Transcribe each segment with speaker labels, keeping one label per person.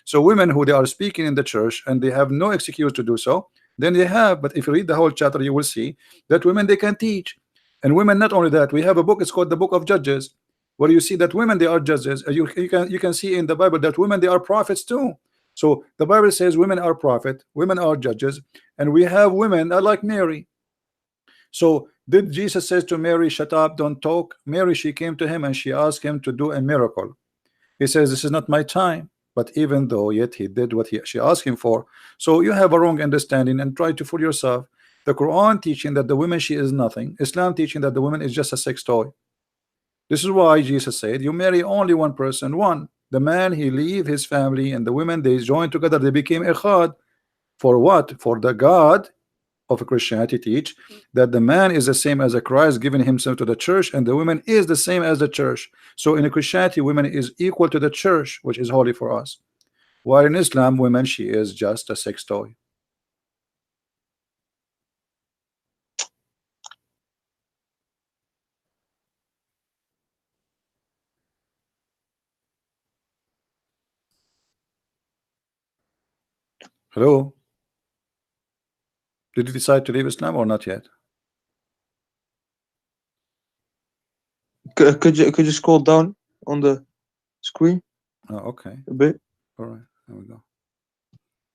Speaker 1: So women who they are speaking in the church and they have no excuse to do so, then they have. But if you read the whole chapter, you will see that women, they can teach. And women, not only that, we have a book, it's called the Book of Judges, where you see that women, they are judges. You can see in the Bible that women, they are prophets too. So the Bible says women are prophet, women are judges, and we have women like Mary. So did Jesus says to Mary, shut up, don't talk? Mary, she came to him and she asked him to do a miracle. He says, this is not my time. But even though, yet he did what she asked him for. So you have a wrong understanding and try to fool yourself. The Quran teaching that the woman, she is nothing. Islam teaching that the woman is just a sex toy. This is why Jesus said, you marry only one person, one. The man, he leave his family, and the women, they join together, they became echad. For what? For the God of Christianity teach that the man is the same as a Christ, giving himself to the church, and the woman is the same as the church. So in Christianity, women is equal to the church, which is holy for us. While in Islam, women, she is just a sex toy. Hello? Did you decide to leave Islam or not yet?
Speaker 2: Could you scroll down on the screen?
Speaker 1: Oh, okay.
Speaker 2: A bit.
Speaker 1: All right. There we go.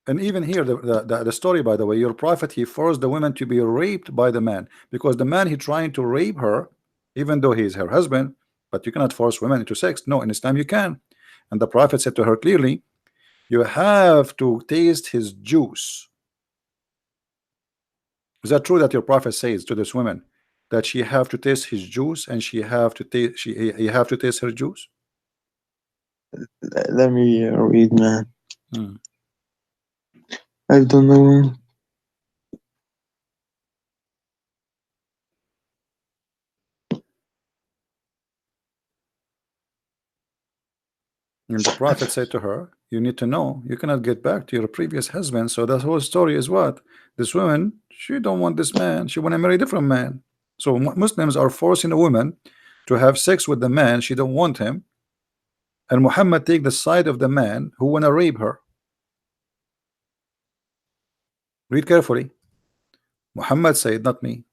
Speaker 1: And even here, the story, by the way, your prophet, he forced the woman to be raped by the man, because the man, he trying to rape her, even though he is her husband. But you cannot force women into sex. No, in Islam you can. And the prophet said to her clearly, you have to taste his juice. Is that true that your prophet says to this woman that she have to taste his juice, and she have to taste, he have to taste her juice?
Speaker 2: Let me read, man.
Speaker 1: Hmm.
Speaker 2: I don't know.
Speaker 1: And the prophet said to her, you need to know you cannot get back to your previous husband. So the whole story is what? This woman, she don't want this man, she want to marry a different man. So Muslims are forcing a woman to have sex with the man she don't want him, and Muhammad take the side of the man who want to rape her. Read carefully. Muhammad said, not me.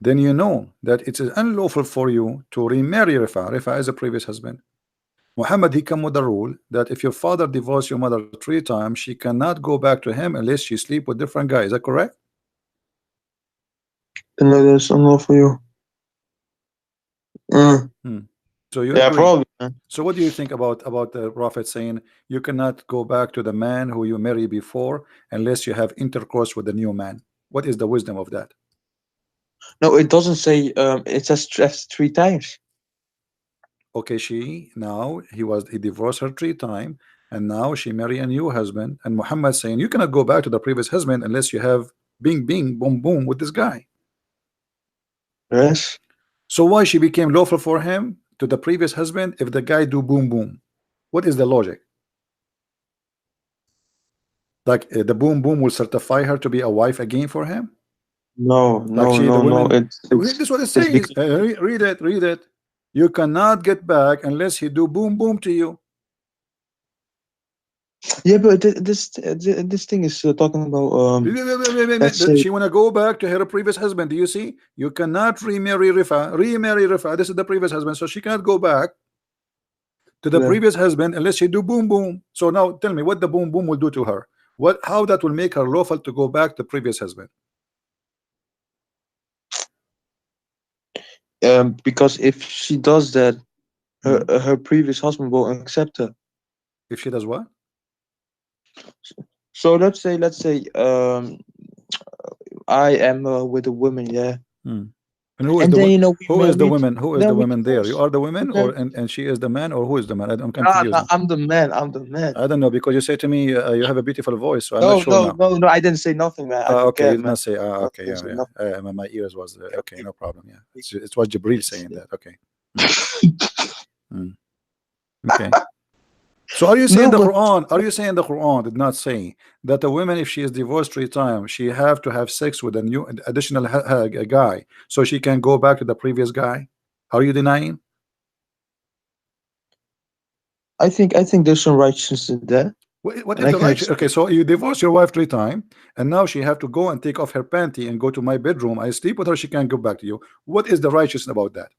Speaker 1: Then you know that it is unlawful for you to remarry Rifa. Rifa is a previous husband. Muhammad, he come with the rule that if your father divorced your mother 3 times, she cannot go back to him unless she sleep with different guys. Is that correct?
Speaker 2: No, that's unlawful for you.
Speaker 1: So you
Speaker 2: Yeah,
Speaker 1: agree.
Speaker 2: probably, man.
Speaker 1: So what do you think about the prophet saying you cannot go back to the man who you married before unless you have intercourse with the new man? What is the wisdom of that?
Speaker 2: No, it doesn't say. It says 3 times.
Speaker 1: Okay, he divorced her 3 times, and now she married a new husband, and Muhammad saying you cannot go back to the previous husband unless you have bing bing boom boom with this guy.
Speaker 2: Yes.
Speaker 1: So why she became lawful for him to the previous husband if the guy do boom boom? What is the logic? Like the boom boom will certify her to be a wife again for him?
Speaker 2: No,
Speaker 1: Like
Speaker 2: no, no, no.
Speaker 1: this is what it says. Read it. You cannot get back unless he do boom boom to you.
Speaker 2: Yeah, but this thing is talking about let's say,
Speaker 1: she wanna go back to her previous husband. Do you see? You cannot remarry Rifa. This is the previous husband, so she cannot go back to the
Speaker 2: yeah.
Speaker 1: previous husband unless she do boom boom. So now tell me what the boom boom will do to her. How that will make her lawful to go back to previous husband?
Speaker 2: Because if she does that, her previous husband will accept her.
Speaker 1: If she does what?
Speaker 2: So let's say I am with a woman, yeah.
Speaker 1: And who is
Speaker 2: And
Speaker 1: the
Speaker 2: then
Speaker 1: who is the
Speaker 2: married,
Speaker 1: woman? Who is
Speaker 2: then
Speaker 1: the
Speaker 2: we
Speaker 1: woman there? You are the woman, or
Speaker 2: divorce.
Speaker 1: and she is the man, or who is the man? I'm
Speaker 2: No,
Speaker 1: confused.
Speaker 2: I'm the man. I'm the man.
Speaker 1: I don't know, because you say to me you have a beautiful voice, so I'm
Speaker 2: No,
Speaker 1: not sure now.
Speaker 2: no. I didn't say nothing, man. I don't
Speaker 1: Okay,
Speaker 2: care,
Speaker 1: you did
Speaker 2: man.
Speaker 1: not say. Okay,
Speaker 2: I didn't say
Speaker 1: yeah. My ears was okay. No problem. Yeah, it was Jibril saying that. Okay. Okay. So are you saying
Speaker 2: No,
Speaker 1: the
Speaker 2: but
Speaker 1: Quran? Are you saying the Quran did not say that a woman, if she is divorced 3 times, she have to have sex with a new additional guy so she can go back to the previous guy? Are you denying?
Speaker 2: I think there's some righteousness in that,
Speaker 1: What
Speaker 2: and
Speaker 1: is
Speaker 2: I
Speaker 1: the
Speaker 2: can
Speaker 1: right?
Speaker 2: accept.
Speaker 1: Okay, so you divorce your wife 3 times, and now she have to go and take off her panty and go to my bedroom. I sleep with her. She can't go back to you. What is the righteous about that?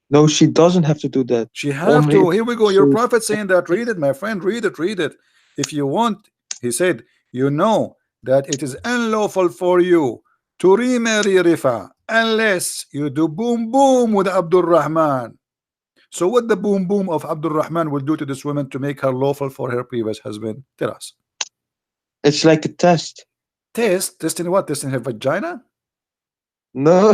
Speaker 2: No, she doesn't have to do that.
Speaker 1: She have
Speaker 2: Only
Speaker 1: to.
Speaker 2: if
Speaker 1: Here we go. Your
Speaker 2: she
Speaker 1: prophet saying that. Read it, my friend. Read it. Read it. If you want, he said, you know that it is unlawful for you to remarry Rifa unless you do boom boom with Abdul Rahman. So what the boom boom of Abdul Rahman will do to this woman to make her lawful for her previous husband? Tell us.
Speaker 2: it's like a test.
Speaker 1: Testing what? Testing her vagina?
Speaker 2: No,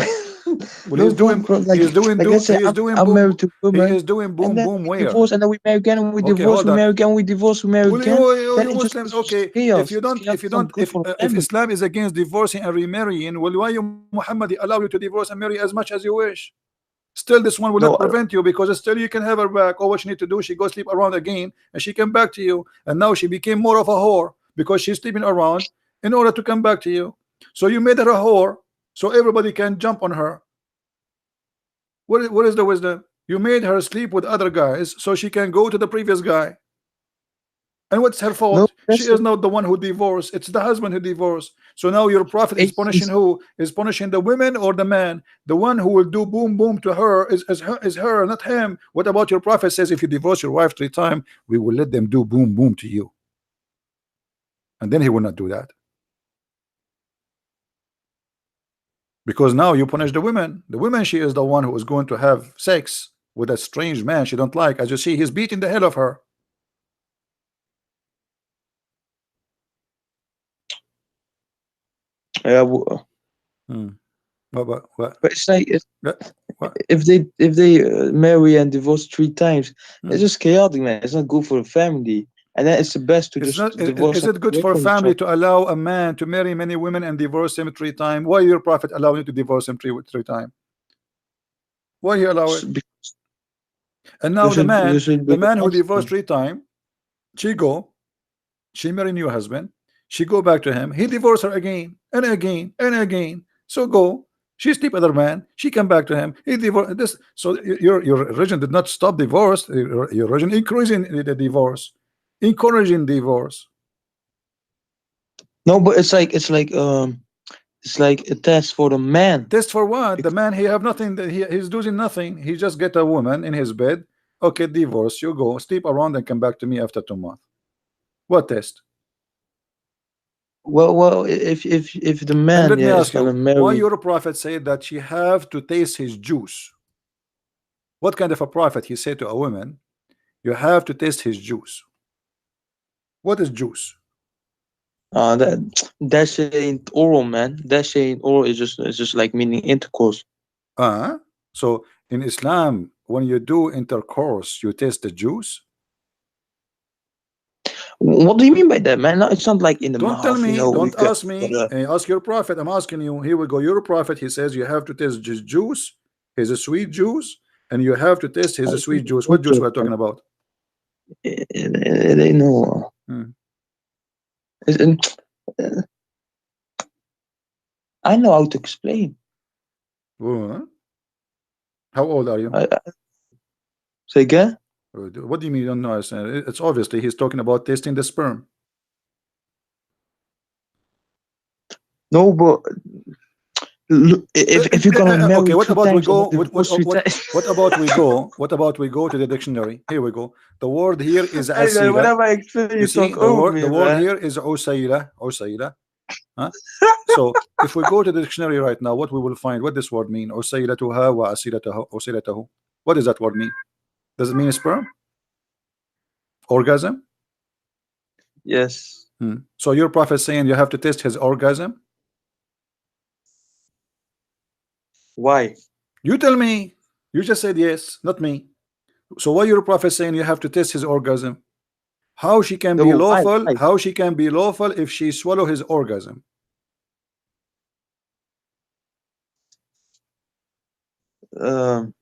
Speaker 1: Well,
Speaker 2: no, bro. Like let's say
Speaker 1: he is doing
Speaker 2: I'm
Speaker 1: boom
Speaker 2: married to a
Speaker 1: he
Speaker 2: woman,
Speaker 1: is doing
Speaker 2: and
Speaker 1: boom
Speaker 2: then
Speaker 1: boom
Speaker 2: we
Speaker 1: where?
Speaker 2: divorce, and then we marry again, and we
Speaker 1: Okay,
Speaker 2: divorce,
Speaker 1: hold
Speaker 2: we
Speaker 1: on.
Speaker 2: marry again, we divorce, we marry
Speaker 1: Well,
Speaker 2: again. Then
Speaker 1: you
Speaker 2: it just
Speaker 1: Muslims,
Speaker 2: it's just
Speaker 1: okay.
Speaker 2: chaos. It's chaos. It's not good for the
Speaker 1: If
Speaker 2: family.
Speaker 1: Islam is against divorcing and remarrying, well, why you Muhammad allow you to divorce and marry as much as you wish? Still, this one will not
Speaker 2: No,
Speaker 1: prevent you because still you can have her back. All what you need to do, she go sleep around again, and she come back to you. And now she became more of a whore because she's sleeping around in order to come back to you. So you made her a whore, so everybody can jump on her. What is the wisdom? You made her sleep with other guys so she can go to the previous guy. And what's her
Speaker 2: no,
Speaker 1: fault? She is not the one who divorced. It's the husband who divorced. So now your prophet is punishing
Speaker 2: he's
Speaker 1: who? Is punishing the women or the man? The one who will do boom boom to her is her, not him. What about your prophet says if you divorce your wife 3 times, we will let them do boom boom to you. And then he will not do that. Because now you punish the women. The woman, she is the one who is going to have sex with a strange man she don't like. As you see, he's beating the hell of her.
Speaker 2: yeah.
Speaker 1: Hmm. What?
Speaker 2: But it's like
Speaker 1: What?
Speaker 2: if they marry and divorce 3 times, it's
Speaker 1: Hmm.
Speaker 2: just chaotic, man. It's not good for the family, and then it's the best to
Speaker 1: It's
Speaker 2: just
Speaker 1: not.
Speaker 2: divorce
Speaker 1: Is
Speaker 2: and
Speaker 1: it good
Speaker 2: away
Speaker 1: for a
Speaker 2: from each
Speaker 1: family
Speaker 2: other.
Speaker 1: to allow a man to marry many women and divorce him 3 times? Why your prophet allow you to divorce him three times? Why he allow it?
Speaker 2: Because
Speaker 1: And now
Speaker 2: there should be
Speaker 1: the
Speaker 2: a
Speaker 1: man who divorced
Speaker 2: consequence.
Speaker 1: 3 times, she go, she marry new husband, she go back to him, he divorce her again and again and again. So go, she sleep with other man, she come back to him, he divorce this. So your religion did not stop divorce. Your religion encouraging the divorce, encouraging divorce.
Speaker 2: No, but it's like a test for the man.
Speaker 1: Test for what? The
Speaker 2: Because
Speaker 1: man, he have nothing. He's doing nothing. He just get a woman in his bed. Okay, divorce. You go sleep around and come back to me after 2 months. What test?
Speaker 2: well, if the
Speaker 1: And
Speaker 2: man,
Speaker 1: let me
Speaker 2: yeah, is
Speaker 1: ask
Speaker 2: gonna
Speaker 1: you, why
Speaker 2: marry.
Speaker 1: your prophet said that she have to taste his juice? What kind of a prophet he said to a woman, you have to taste his juice? What is juice?
Speaker 2: That shit ain't oral, man. That shit ain't oral. It's just like meaning intercourse.
Speaker 1: Uh, so in Islam, when you do intercourse, you taste the juice.
Speaker 2: What do you mean by that, man? No, it's not like in the
Speaker 1: Don't tell
Speaker 2: mouth,
Speaker 1: me,
Speaker 2: you
Speaker 1: don't
Speaker 2: got
Speaker 1: ask
Speaker 2: got
Speaker 1: me. Ask your prophet. I'm asking you. Here we go. Your prophet, he says you have to taste his juice, his sweet juice, and you have to taste his sweet juice. What juice we're talking about?
Speaker 2: it ain't no.
Speaker 1: Hmm.
Speaker 2: It's, uh, I know how to explain.
Speaker 1: Uh, How old are you?
Speaker 2: Say again?
Speaker 1: What do you mean you don't know? It's obviously he's talking about tasting the sperm.
Speaker 2: No, but look, if you're gonna
Speaker 1: Okay,
Speaker 2: marry
Speaker 1: what
Speaker 2: three
Speaker 1: about we
Speaker 2: times and
Speaker 1: go?
Speaker 2: then divorce three times,
Speaker 1: What about we go? What about we go to the dictionary? Here we go. The word here is
Speaker 2: anyway,
Speaker 1: asila.
Speaker 2: whenever I explain,
Speaker 1: You
Speaker 2: you
Speaker 1: see,
Speaker 2: talk over
Speaker 1: the
Speaker 2: me,
Speaker 1: word
Speaker 2: man.
Speaker 1: here is usayla, usayla. Huh? So if we go to the dictionary right now, what we will find? What this word mean? Usaylatuha wa asilatahu. Usaylatahu. What does that word mean? Does it mean sperm? Orgasm?
Speaker 2: Yes.
Speaker 1: Hmm. So your prophet saying you have to test his orgasm?
Speaker 2: Why?
Speaker 1: You tell me. You just said yes, not me. So why your prophet saying you have to test his orgasm? How she can
Speaker 2: No,
Speaker 1: be
Speaker 2: but why?
Speaker 1: lawful?
Speaker 2: Why?
Speaker 1: How she can be lawful if she swallow his orgasm?
Speaker 2: Um,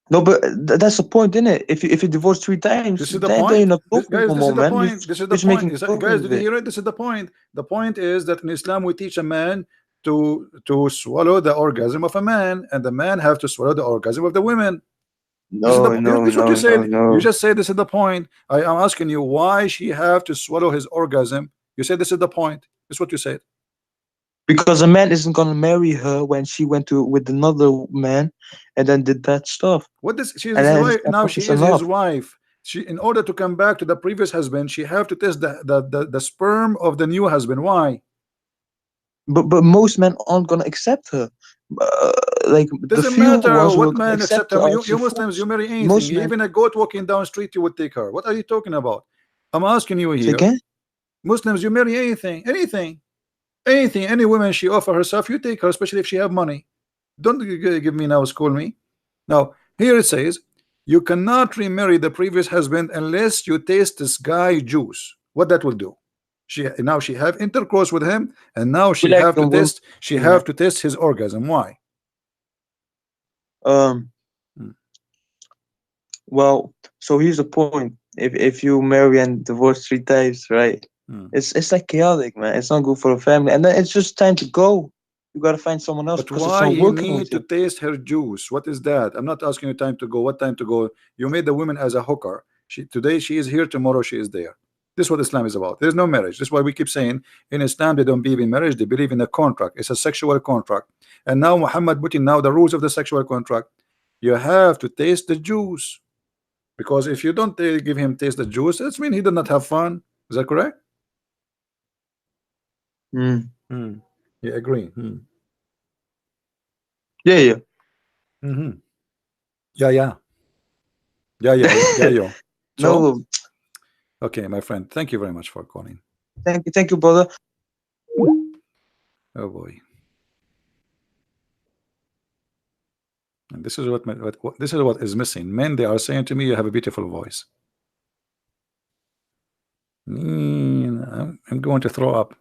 Speaker 2: no, but that's the point, isn't it? If you divorce 3 times,
Speaker 1: This is the
Speaker 2: then you're
Speaker 1: point.
Speaker 2: not talking
Speaker 1: Guys,
Speaker 2: no
Speaker 1: this
Speaker 2: more,
Speaker 1: is the
Speaker 2: man. You're
Speaker 1: point. This is the
Speaker 2: just
Speaker 1: point.
Speaker 2: making
Speaker 1: Guys,
Speaker 2: progress
Speaker 1: did
Speaker 2: with
Speaker 1: you
Speaker 2: it.
Speaker 1: hear it? This is the point. The point is that in Islam we teach a man to swallow the orgasm of a man, and the man have to swallow the orgasm of the women. This is the
Speaker 2: No, no,
Speaker 1: this is what
Speaker 2: no,
Speaker 1: you
Speaker 2: no,
Speaker 1: said. You
Speaker 2: no.
Speaker 1: just said this is the point. I am asking you why she have to swallow his orgasm. You said this is the point. This is what you said.
Speaker 2: Because a man isn't gonna marry her when she went to with another man and then did that stuff.
Speaker 1: What this? She is
Speaker 2: And
Speaker 1: his
Speaker 2: then
Speaker 1: wife now. She
Speaker 2: it's
Speaker 1: is his
Speaker 2: enough.
Speaker 1: wife. She, in order to come back to the previous husband, she have to test the sperm of the new husband. Why?
Speaker 2: But most men aren't gonna accept her. Uh, like the
Speaker 1: Doesn't
Speaker 2: few
Speaker 1: matter
Speaker 2: ones who
Speaker 1: what
Speaker 2: are gonna
Speaker 1: man
Speaker 2: accept
Speaker 1: accept
Speaker 2: her
Speaker 1: her.
Speaker 2: are
Speaker 1: You
Speaker 2: actually
Speaker 1: Muslims, you
Speaker 2: fools.
Speaker 1: marry anything.
Speaker 2: Most men.
Speaker 1: Even a goat walking down street, you would take her. What are you talking about? I'm asking you
Speaker 2: Say
Speaker 1: here.
Speaker 2: again?
Speaker 1: Muslims, you marry anything, anything. Any woman she offer herself, you take her, especially if she have money. Don't give me now, school me. Now here it says you cannot remarry the previous husband unless you taste this guy juice. What that will do? She have intercourse with him, and now
Speaker 2: We like them women.
Speaker 1: she have to test his orgasm. Why?
Speaker 2: Um.
Speaker 1: Hmm.
Speaker 2: Well, so here's the point. If you marry and divorce 3 times, right?
Speaker 1: Hmm.
Speaker 2: It's like chaotic, man. It's not good for the family. And then it's just time to go. You gotta find someone else
Speaker 1: But
Speaker 2: because it's
Speaker 1: why
Speaker 2: not
Speaker 1: he
Speaker 2: working with
Speaker 1: need to
Speaker 2: you.
Speaker 1: taste her juice? What is that? I'm not asking you time to go. What time to go? You made the woman as a hooker. Today she is here, tomorrow she is there. This is what Islam is about. There's no marriage. This is why we keep saying in Islam they don't believe in marriage, they believe in a contract. It's a sexual contract. And now Muhammad put in now the rules of the sexual contract. You have to taste the juice. Because if you don't give him taste the juice, that's mean he did not have fun. Is that correct?
Speaker 2: Mm.
Speaker 1: Hmm. You agree?
Speaker 2: Yeah, yeah.
Speaker 1: Mm-hmm. Yeah, yeah. Yeah, yo. So
Speaker 2: No,
Speaker 1: okay, my friend, thank you very much for calling.
Speaker 2: thank you, brother.
Speaker 1: Oh boy. And this is what this is what is missing. Men, they are saying to me, you have a beautiful voice. I'm going to throw up.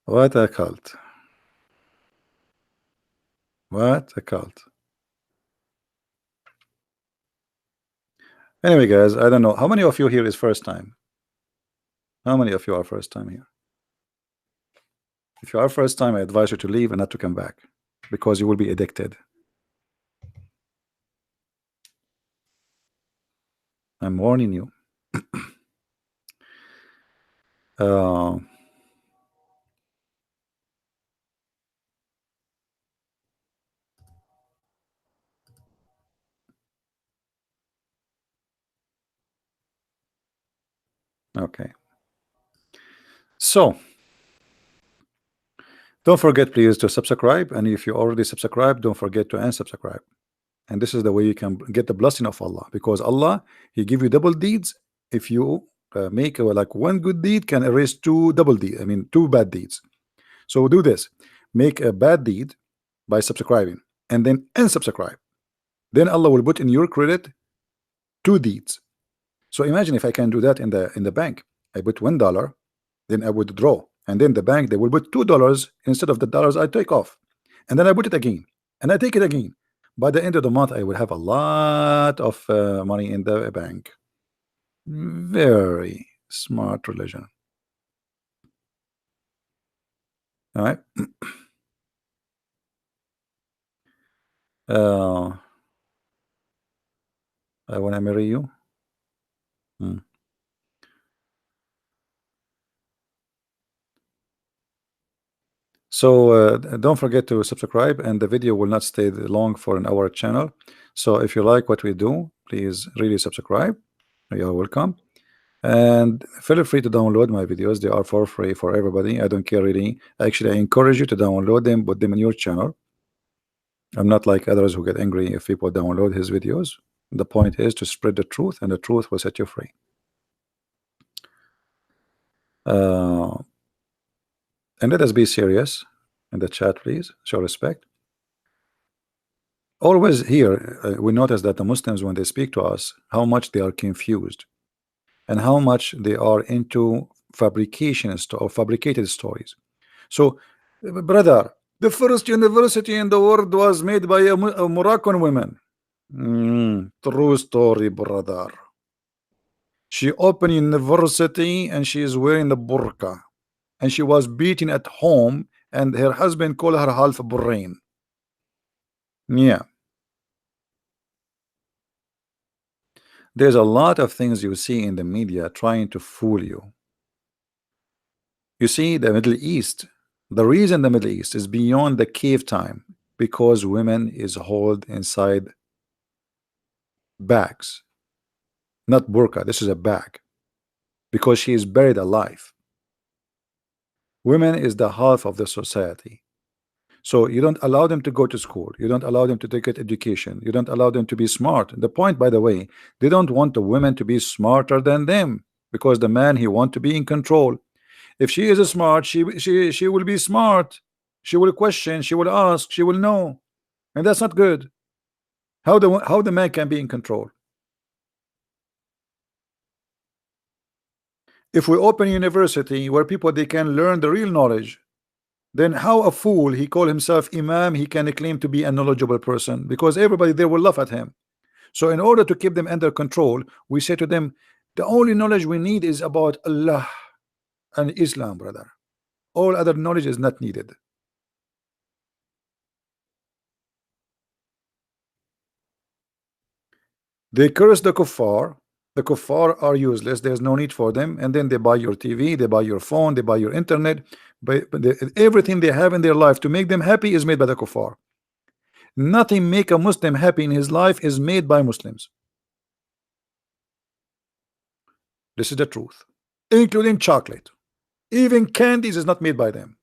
Speaker 1: What a cult. What a cult. Anyway, guys, I don't know. How many of you here is first time? How many of you are first time here? If you are first time, I advise you to leave and not to come back because you will be addicted. I'm warning you. Uh, okay. So don't forget, please, to subscribe. And if you already subscribed, don't forget to unsubscribe. And this is the way you can get the blessing of Allah, because Allah, He give you double deeds if you make like one good deed can erase two double deeds. I mean, two bad deeds. So do this: make a bad deed by subscribing, and then unsubscribe. Then Allah will put in your credit two deeds. So imagine if I can do that in the bank. I put $1, then I would draw, and then the bank they will put $2 instead of the dollars I take off, and then I put it again, and I take it again. By the end of the month, I will have a lot of money in the bank. Very smart religion. All right. I want to marry you. So don't forget to subscribe, and the video will not stay long for an hour channel. So if you like what we do, please really subscribe. You're welcome. And feel free to download my videos. They are for free for everybody. I don't care really. Actually, I encourage you to download them, put them in your channel. I'm not like others who get angry if people download his videos. The point is to spread the truth, and the truth will set you free. And let us be serious in the chat, please. Show respect. Always here, we notice that the Muslims, when they speak to us, how much they are confused and how much they are into or fabricated stories. So, brother, the first university in the world was made by a Moroccan woman. True story, brother. She opened university and she is wearing the burqa, and she was beaten at home, and her husband called her half brain. Yeah, there's a lot of things you see in the media trying to fool you. You see, the Middle East, the reason the Middle East is beyond the cave time, because women is held inside bags, not burqa. This is a bag, because she is buried alive. Women is the half of the society. So you don't allow them to go to school. You don't allow them to take an education. You don't allow them to be smart. The point, by the way, they don't want the women to be smarter than them, because the man, he want to be in control. If she is smart, she will be smart. She will question. She will ask. She will know, and that's not good. How the man can be in control? If we open university where people they can learn the real knowledge, then how a fool he call himself imam, he can claim to be a knowledgeable person, because everybody there will laugh at him. So in order to keep them under control, we say to them, the only knowledge we need is about Allah and Islam, brother. All other knowledge is not needed. They curse the kuffar. The kuffar are useless. There's no need for them. And then they buy your TV, they buy your phone, they buy your internet. But everything they have in their life to make them happy is made by the kuffar. Nothing make a Muslim happy in his life is made by Muslims. This is the truth, including chocolate. Even candies is not made by them.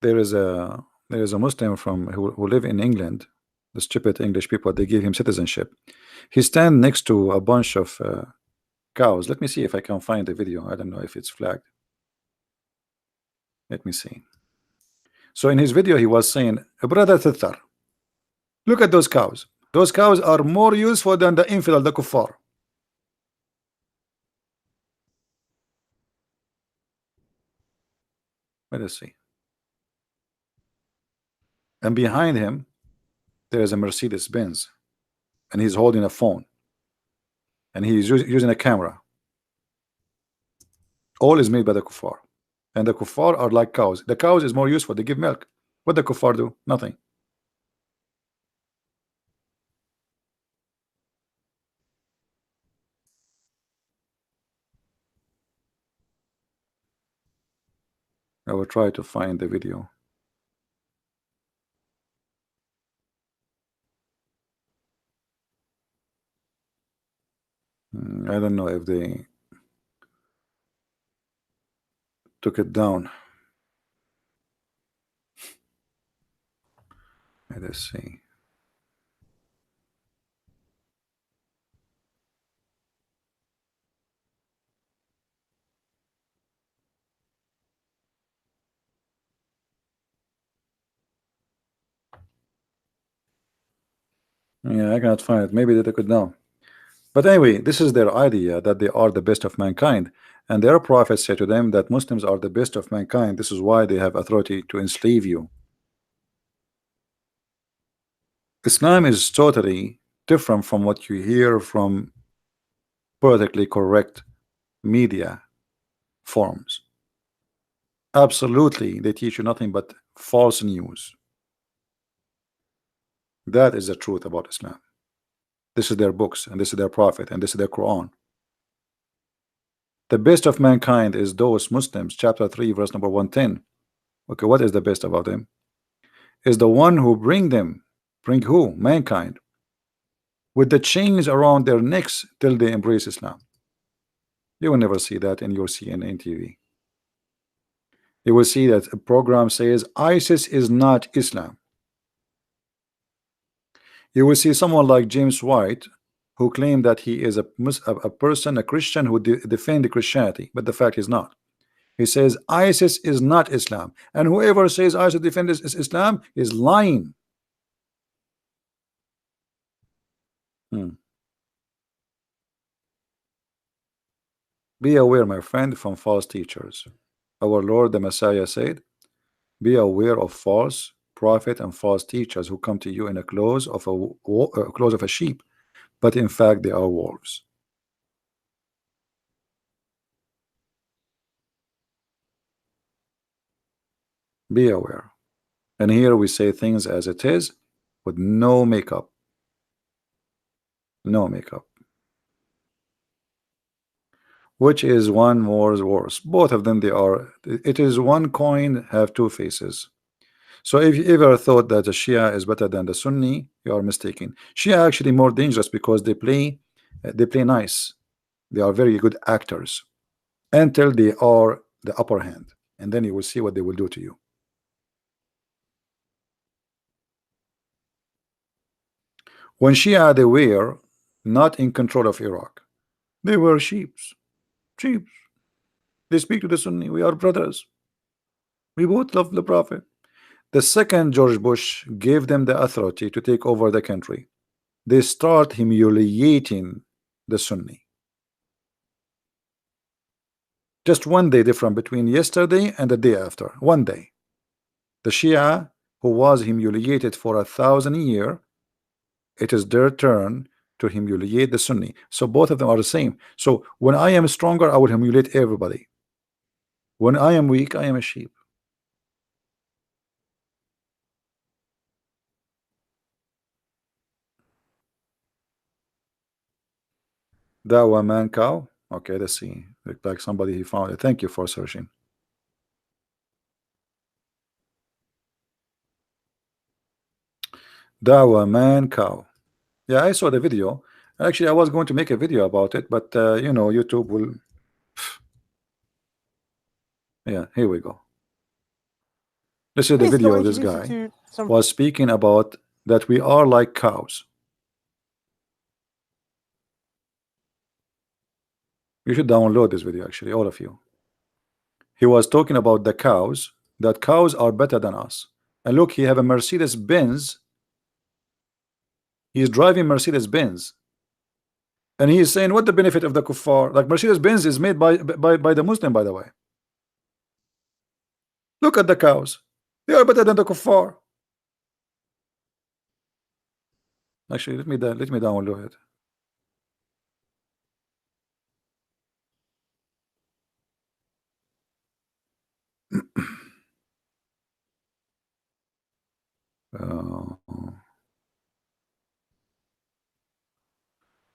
Speaker 1: There is a Muslim from who live in England. The stupid English people, they give him citizenship. He stand next to a bunch of cows. Let me see if I can find the video. I don't know if it's flagged. Let me see. So in his video, he was saying, brother Thithar, look at those cows. Those cows are more useful than the infidel, the kuffar. Let us see. And behind him, there is a Mercedes Benz, and he's holding a phone, and he's using a camera. All is made by the kuffar, and the kuffar are like cows. The cows is more useful. They give milk. What the kuffar do? Nothing. I will try to find the video. I don't know if they took it down. Let us see. Yeah, I cannot find it. Maybe they took it down. But anyway, this is their idea that they are the best of mankind, and their prophets say to them that Muslims are the best of mankind. This is why they have authority to enslave you. Islam is totally different from what you hear from politically correct media forms. Absolutely, they teach you nothing but false news. That is the truth about Islam. This is their books, and this is their prophet, and this is their Quran. The best of mankind is those Muslims, chapter 3, verse number 110. Okay, what is the best about them? Is the one who bring who? Mankind, with the chains around their necks till they embrace Islam. You will never see that in your CNN TV. You will see that a program says ISIS is not Islam. You will see someone like James White, who claimed that he is a person, a Christian who defend Christianity, but the fact is not. He says ISIS is not Islam, and whoever says ISIS defends Islam is lying. Be aware, my friend, from false teachers. Our Lord the Messiah said, be aware of false prophet and false teachers who come to you in a clothes of clothes of a sheep, but in fact they are wolves. Be aware. And here we say things as it is, with no makeup. No makeup. Which is one more worse? Both of them, they are. It is one coin have two faces. So if you ever thought that the Shia is better than the Sunni, you are mistaken. Shia are actually more dangerous because they play nice. They are very good actors until they are the upper hand, and then you will see what they will do to you. When Shia, they were not in control of Iraq. They were sheeps. Sheep. They speak to the Sunni. We are brothers. We both love the Prophet. The second George Bush gave them the authority to take over the country. They start humiliating the Sunni. Just one day different between yesterday and the day after. One day. The Shia, who was humiliated for 1,000 years, it is their turn to humiliate the Sunni. So both of them are the same. So when I am stronger, I will humiliate everybody. When I am weak, I am a sheep. Dawa man cow. Okay, let's see. Look like somebody he found it. Thank you for searching. Dawa man cow. Yeah, I saw the video. Actually, I was going to make a video about it, but you know, YouTube will. Yeah, here we go. This is the
Speaker 3: Please
Speaker 1: video
Speaker 3: go
Speaker 1: of this
Speaker 3: introduce you
Speaker 1: guy
Speaker 3: to some.
Speaker 1: was speaking about that we are like cows. You should download this video, actually, all of you. He was talking about the cows, that cows are better than us. And look, he have a Mercedes Benz. He's driving Mercedes Benz. And he is saying, what the benefit of the kuffar? Like Mercedes Benz is made by the Muslim, by the way. Look at the cows. They are better than the kuffar. Actually, let me download it.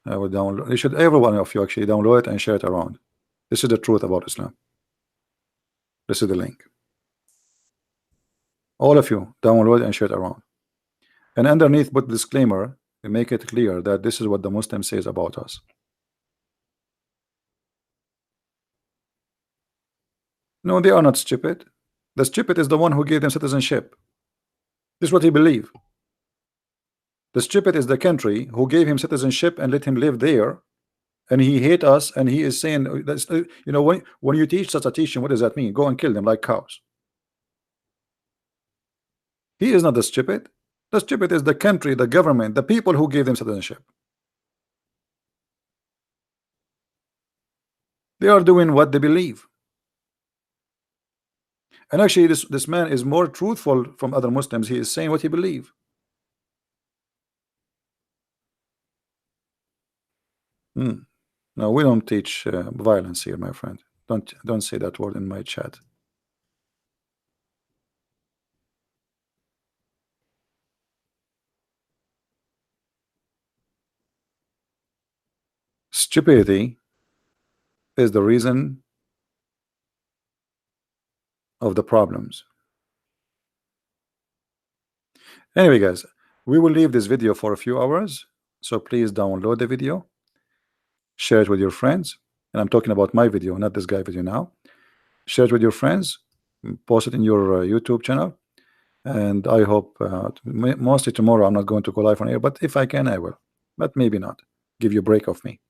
Speaker 1: I will download. You should, every one of you actually download it and share it around. This is the truth about Islam. This is the link. All of you download and share it around. And underneath, put disclaimer and make it clear that this is what the Muslim says about us. No, they are not stupid. The stupid is the one who gave them citizenship. This is what he believes. The stupid is the country who gave him citizenship and let him live there, and he hate us, and he is saying that's, you know, when you teach such a teaching, what does that mean? Go and kill them like cows. He is not the stupid. The stupid is the country, the government, the people who gave them citizenship. They are doing what they believe. And actually, this man is more truthful from other Muslims. He is saying what he believes. No, we don't teach violence here, my friend. Don't say that word in my chat. Stupidity is the reason of the problems. Anyway, guys, we will leave this video for a few hours, so please download the video, share it with your friends, and I'm talking about my video, not this guy video now. Share it with your friends, post it in your YouTube channel, and I hope mostly tomorrow I'm not going to go live on air, but if I can, I will, but maybe not. Give you a break of me.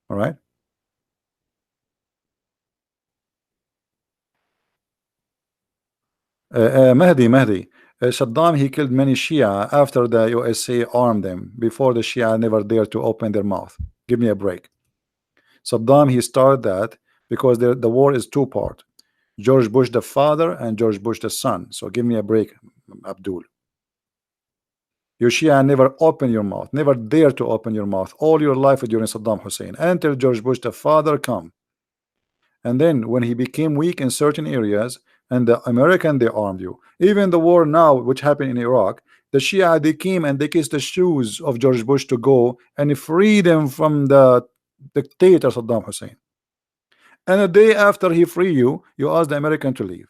Speaker 1: All right. Mahdi, Saddam, he killed many Shia after the USA armed them. Before the Shia never dared to open their mouth. Give me a break. Saddam, he started that because the war is two-part. George Bush the father and George Bush the son. So give me a break, Abdul. You Shia never open your mouth, never dare to open your mouth all your life during Saddam Hussein until George Bush the father come. And then when he became weak in certain areas, and the American, they armed you. Even the war now, which happened in Iraq, the Shia, they came and they kissed the shoes of George Bush to go and free them from the dictator Saddam Hussein. And a day after he free you, you ask the American to leave.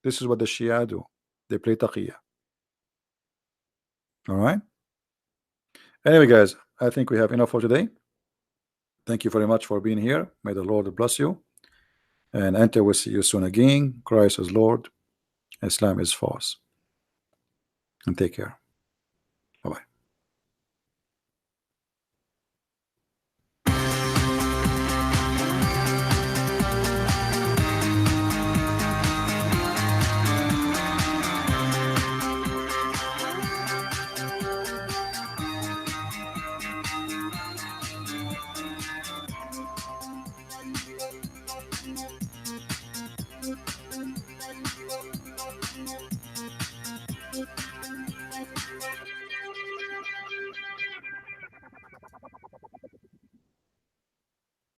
Speaker 1: This is what the Shia do. They play taqiyya. All right. Anyway, guys, I think we have enough for today. Thank you very much for being here. May the Lord bless you. And until we see you soon again, Christ is Lord, Islam is false. And take care.